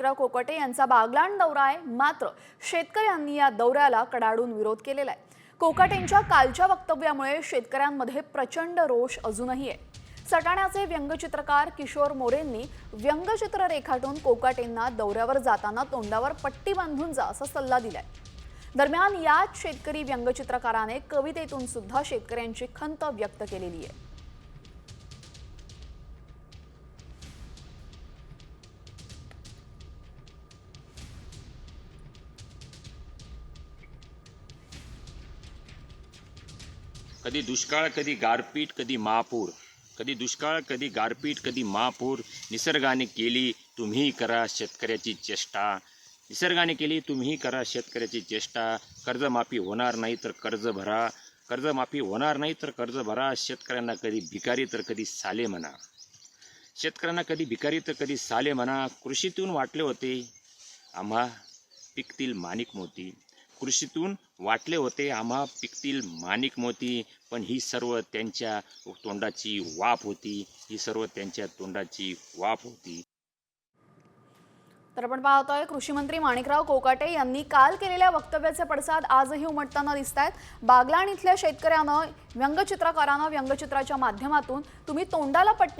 माणिकराव कोकाटे यांचा बागलाण दौरा आहे, मात्र शेतकऱ्यांनी या दौऱ्याला कडाडून विरोध केलेला आहे। कोकाटेंच्या कालच्या वक्तव्यामुळे शेतकऱ्यांमध्ये प्रचंड रोष अजूनही आहे। सटाण्याचे व्यंगचित्रकार किशोर मोरेंनी व्यंगचित्र रेखाटून कोकाटेंना दौऱ्यावर जाताना तोंडावर पट्टी बांधून जा असा सल्ला दिलाय। दरम्यान याच शेतकरी व्यंगचित्रकाराने कवितेतून सुद्धा शेतकऱ्यांची खंत व्यक्त केलेली आहे। कधी दुष्काळ, कधी गारपीट, कधी महापूर, कधी दुष्काळ, कधी गारपीट, कधी महापूर, निसर्गाने केली तुम्ही करा शेतकऱ्याची चेष्टा, निसर्गाने केली तुम्ही करा शेतकऱ्याची चेष्टा, कर्जमाफी होणार नाही तर कर्ज भरा, कर्जमाफी होणार नाही तर कर्ज भरा, शेतकऱ्यांना कधी भिकारी तर कधी साले म्हणा, शेतकऱ्यांना कधी भिकारी तर कधी साले म्हणा, कृषीतून वाटले होते आम्हा पिकतील माणिक मोती, कृषीतून वाटले होते आम्हा पिकतील माणिक मोती, पण ही सर्व त्यांच्या तोंडाची वाफ होती, ही सर्व त्यांच्या तोंडाची वाफ होती। तर आपण पाहतोय कृषी मंत्री माणिकराव कोकाटे यांनी काल केलेल्या वक्तव्याचे पडसाद आजही उमटताना दिसतायत। बागलाण इथल्या शेतकऱ्यानं व्यंगचित्रकारांना व्यंगचित्राच्या माध्यमातून तुम्ही तोंडाला पट्टी